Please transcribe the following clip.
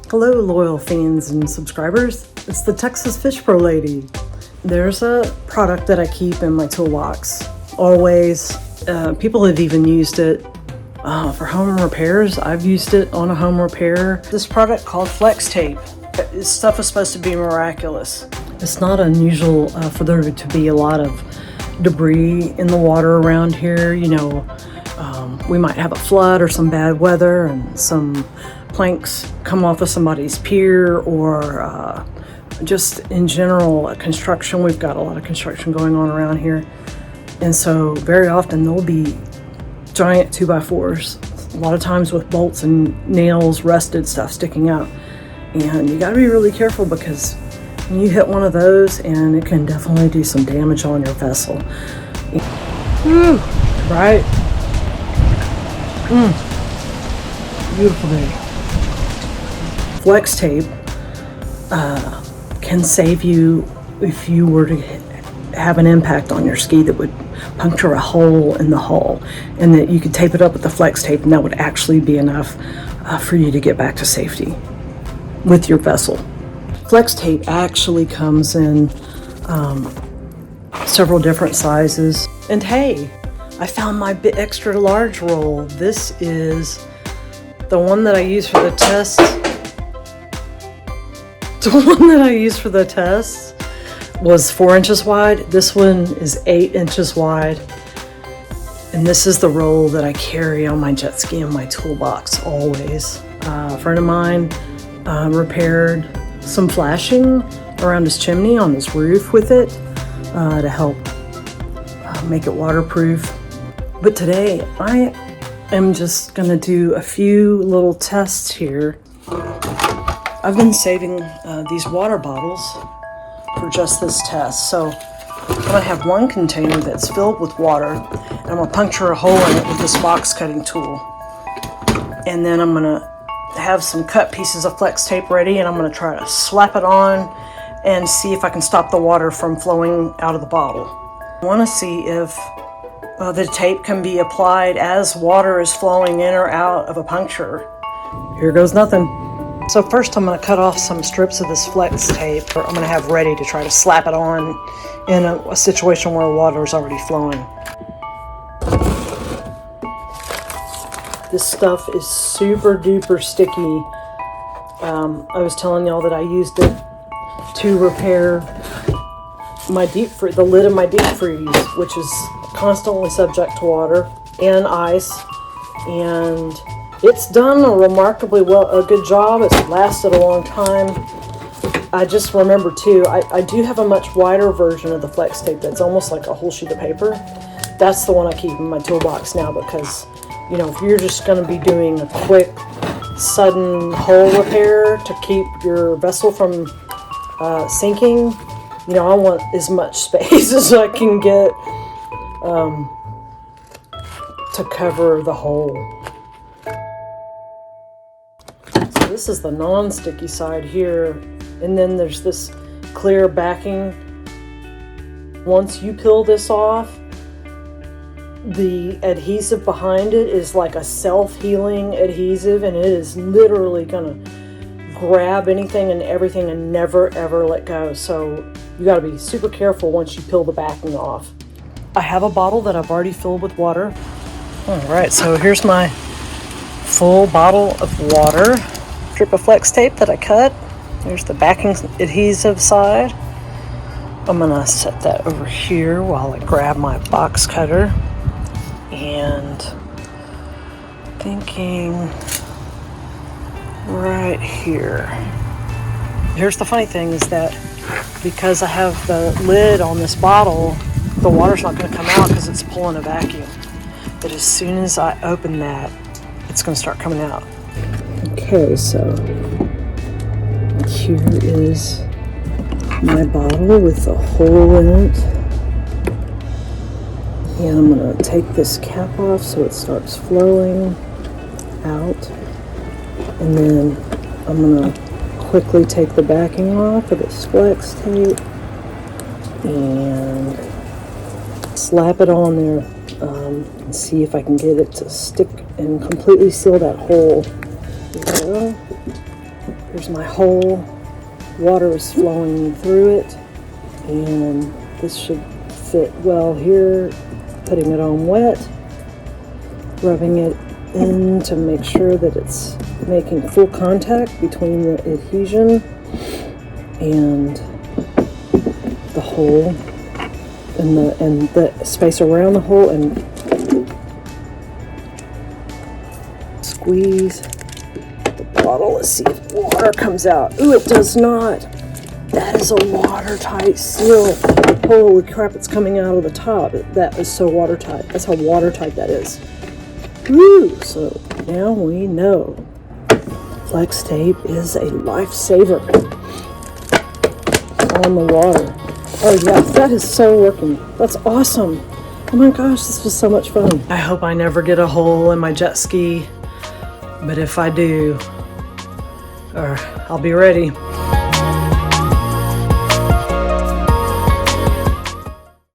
Hello, loyal fans and subscribers. It's the Texas Fish Pro lady. There's a product that I keep in my toolbox. Always. People have even used it for home repairs. I've used it on a home repair. This product called Flex Tape. This stuff is supposed to be miraculous. It's not unusual for there to be a lot of debris in the water around here. We might have a flood or some bad weather and some planks come off of somebody's pier, or just in general construction. We've got a lot of construction going on around here, and so very often there'll be giant 2x4s, a lot of times with bolts and nails, rusted stuff sticking out, and you got to be really careful because when you hit one of those, and it can definitely do some damage on your vessel. Woo, right? Beautiful day. Flex tape can save you if you were to have an impact on your ski that would puncture a hole in the hull, and that you could tape it up with the flex tape, and that would actually be enough for you to get back to safety with your vessel. Flex tape actually comes in several different sizes. And hey, I found my extra large roll. This is the one that I use for the test. The one that I used for the test was 4 inches wide. This one is 8 inches wide. And this is the roll that I carry on my jet ski in my toolbox always. A friend of mine repaired some flashing around his chimney on his roof with it to help make it waterproof. But today I am just gonna do a few little tests here. I've been saving these water bottles for just this test. So I'm gonna have one container that's filled with water, and I'm gonna puncture a hole in it with this box cutting tool. And then I'm gonna have some cut pieces of flex tape ready, and I'm gonna try to slap it on and see if I can stop the water from flowing out of the bottle. I wanna see if the tape can be applied as water is flowing in or out of a puncture. Here goes nothing. So first I'm going to cut off some strips of this flex tape. I'm going to have ready to try to slap it on in a situation where water is already flowing. This stuff is super duper sticky. I was telling y'all that I used it to repair the lid of my deep freeze, which is constantly subject to water and ice, and it's done a remarkably a good job. It's lasted a long time. I just remember too, I do have a much wider version of the flex tape that's almost like a whole sheet of paper. That's the one I keep in my toolbox now, because if you're just going to be doing a quick sudden hull repair to keep your vessel from sinking, I want as much space as I can get to cover the hole. So this is the non-sticky side here, and then there's this clear backing. Once you peel this off, the adhesive behind it is like a self-healing adhesive, and it is literally gonna grab anything and everything and never ever let go. So you got to be super careful once you peel the backing off. I have a bottle that I've already filled with water. All right, so here's my full bottle of water. Strip of flex tape that I cut. There's the backing adhesive side. I'm gonna set that over here while I grab my box cutter. And thinking right here. Here's the funny thing is that because I have the lid on this bottle, the water's not going to come out because it's pulling a vacuum. But as soon as I open that, it's going to start coming out. Okay, so here is my bottle with the hole in it. And I'm going to take this cap off so it starts flowing out. And then I'm going to quickly take the backing off of this flex tape and slap it on there and see if I can get it to stick and completely seal that hole. There we go. Here's my hole. Water is flowing through it, and this should fit well here. Putting it on wet, rubbing it in to make sure that it's making full contact between the adhesion and the hole and the space around the hole, and squeeze the bottle. Let's see if water comes out. Ooh, it does not. That is a watertight seal. Holy crap, it's coming out of the top. That is so watertight. That's how watertight that is. Woo! So now we know flex tape is a lifesaver on the water. Oh yeah, that is so working. That's awesome. Oh my gosh, this was so much fun. I hope I never get a hole in my jet ski, but if I do, I'll be ready.